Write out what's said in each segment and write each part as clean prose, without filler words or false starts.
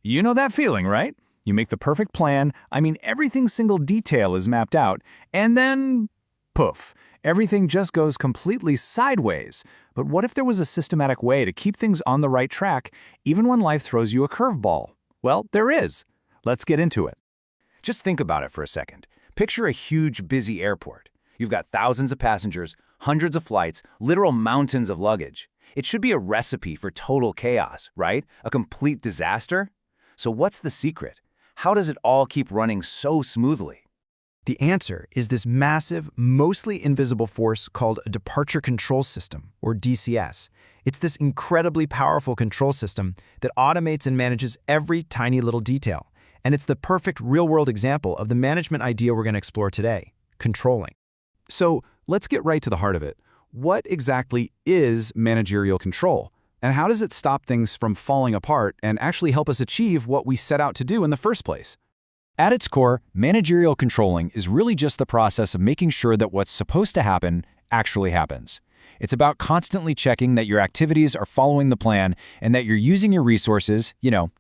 You know that feeling, right? You make the perfect plan, every single detail is mapped out, and then, poof, everything just goes completely sideways. But what if there was a systematic way to keep things on the right track, even when life throws you a curveball? Well, there is. Let's get into it. Just think about it for a second. Picture a huge, busy airport. You've got thousands of passengers, hundreds of flights, literal mountains of luggage. It should be a recipe for total chaos, right? A complete disaster? So what's the secret? How does it all keep running so smoothly? The answer is this massive, mostly invisible force called a departure control system, or DCS. It's this incredibly powerful control system that automates and manages every tiny little detail. And it's the perfect real-world example of the management idea we're going to explore today, controlling. So let's get right to the heart of it. What exactly is managerial control? And how does it stop things from falling apart and actually help us achieve what we set out to do in the first place? At its core, managerial controlling is really just the process of making sure that what's supposed to happen actually happens. It's about constantly checking that your activities are following the plan and that you're using your resources,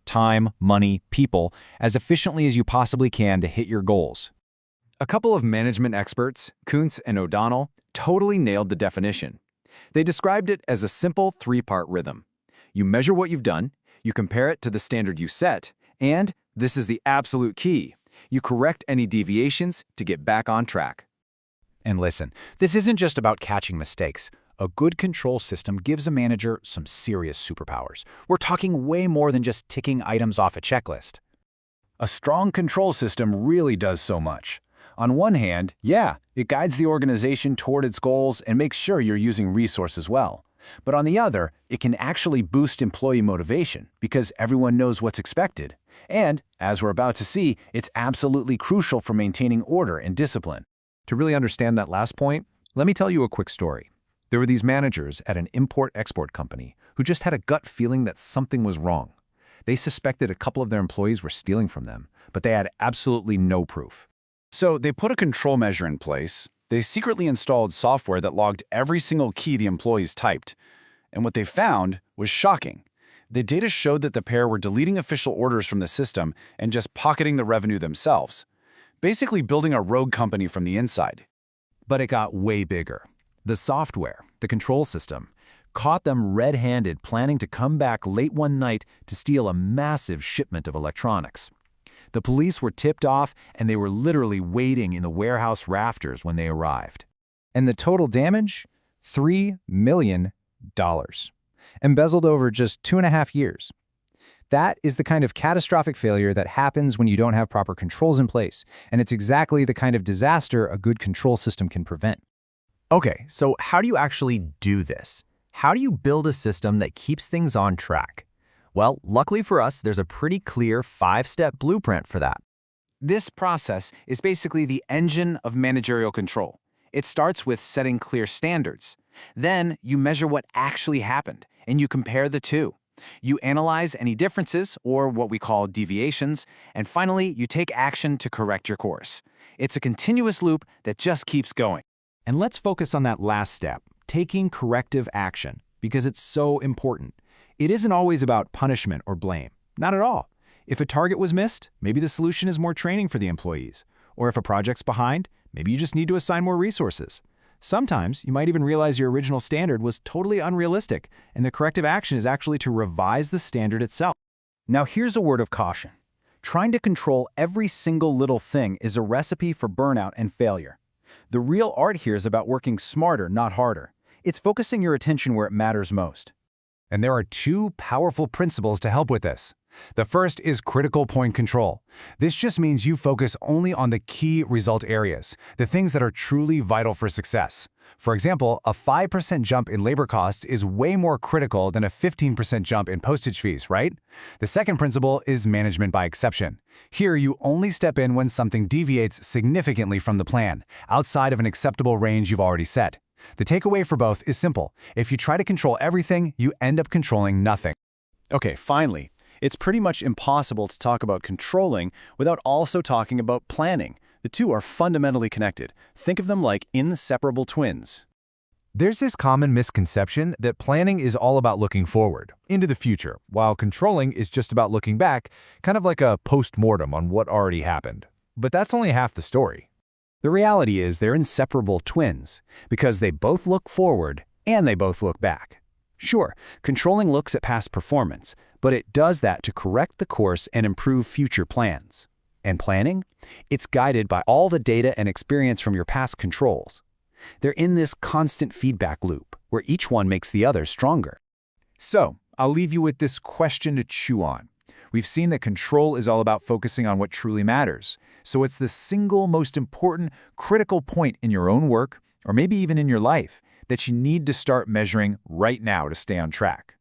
time, money, people, as efficiently as you possibly can to hit your goals. A couple of management experts, Kuntz and O'Donnell, totally nailed the definition. They described it as a simple three-part rhythm. You measure what you've done, you compare it to the standard you set, and, this is the absolute key, you correct any deviations to get back on track. And listen, this isn't just about catching mistakes. A good control system gives a manager some serious superpowers. We're talking way more than just ticking items off a checklist. A strong control system really does so much. On one hand, it guides the organization toward its goals and makes sure you're using resources well. But on the other, it can actually boost employee motivation because everyone knows what's expected. And, as we're about to see, it's absolutely crucial for maintaining order and discipline. To really understand that last point, let me tell you a quick story. There were these managers at an import-export company who just had a gut feeling that something was wrong. They suspected a couple of their employees were stealing from them, but they had absolutely no proof. So they put a control measure in place. They secretly installed software that logged every single key the employees typed. And what they found was shocking. The data showed that the pair were deleting official orders from the system and just pocketing the revenue themselves, basically building a rogue company from the inside. But it got way bigger. The software, the control system, caught them red-handed planning to come back late one night to steal a massive shipment of electronics. The police were tipped off, and they were literally waiting in the warehouse rafters when they arrived. And the total damage? $3 million. Embezzled over just 2.5 years. That is the kind of catastrophic failure that happens when you don't have proper controls in place, and it's exactly the kind of disaster a good control system can prevent. Okay, so how do you actually do this? How do you build a system that keeps things on track? Well, luckily for us, there's a pretty clear 5-step blueprint for that. This process is basically the engine of managerial control. It starts with setting clear standards. Then you measure what actually happened, and you compare the two. You analyze any differences, or what we call deviations, and finally, you take action to correct your course. It's a continuous loop that just keeps going. And let's focus on that last step, taking corrective action, because it's so important. It isn't always about punishment or blame. Not at all. If a target was missed, maybe the solution is more training for the employees. Or if a project's behind, maybe you just need to assign more resources. Sometimes you might even realize your original standard was totally unrealistic, and the corrective action is actually to revise the standard itself. Now here's a word of caution. Trying to control every single little thing is a recipe for burnout and failure. The real art here is about working smarter, not harder. It's focusing your attention where it matters most. And there are two powerful principles to help with this. The first is critical point control. This just means you focus only on the key result areas, the things that are truly vital for success. For example, a 5% jump in labor costs is way more critical than a 15% jump in postage fees, right? The second principle is management by exception. Here, you only step in when something deviates significantly from the plan, outside of an acceptable range you've already set. The takeaway for both is simple. If you try to control everything, you end up controlling nothing. Okay, finally, it's pretty much impossible to talk about controlling without also talking about planning. The two are fundamentally connected. Think of them like inseparable twins. There's this common misconception that planning is all about looking forward, into the future, while controlling is just about looking back, kind of like a post-mortem on what already happened. But that's only half the story. The reality is they're inseparable twins, because they both look forward and they both look back. Sure, controlling looks at past performance, but it does that to correct the course and improve future plans. And planning? It's guided by all the data and experience from your past controls. They're in this constant feedback loop, where each one makes the other stronger. So, I'll leave you with this question to chew on. We've seen that control is all about focusing on what truly matters. So it's the single most important, critical point in your own work, or maybe even in your life, that you need to start measuring right now to stay on track.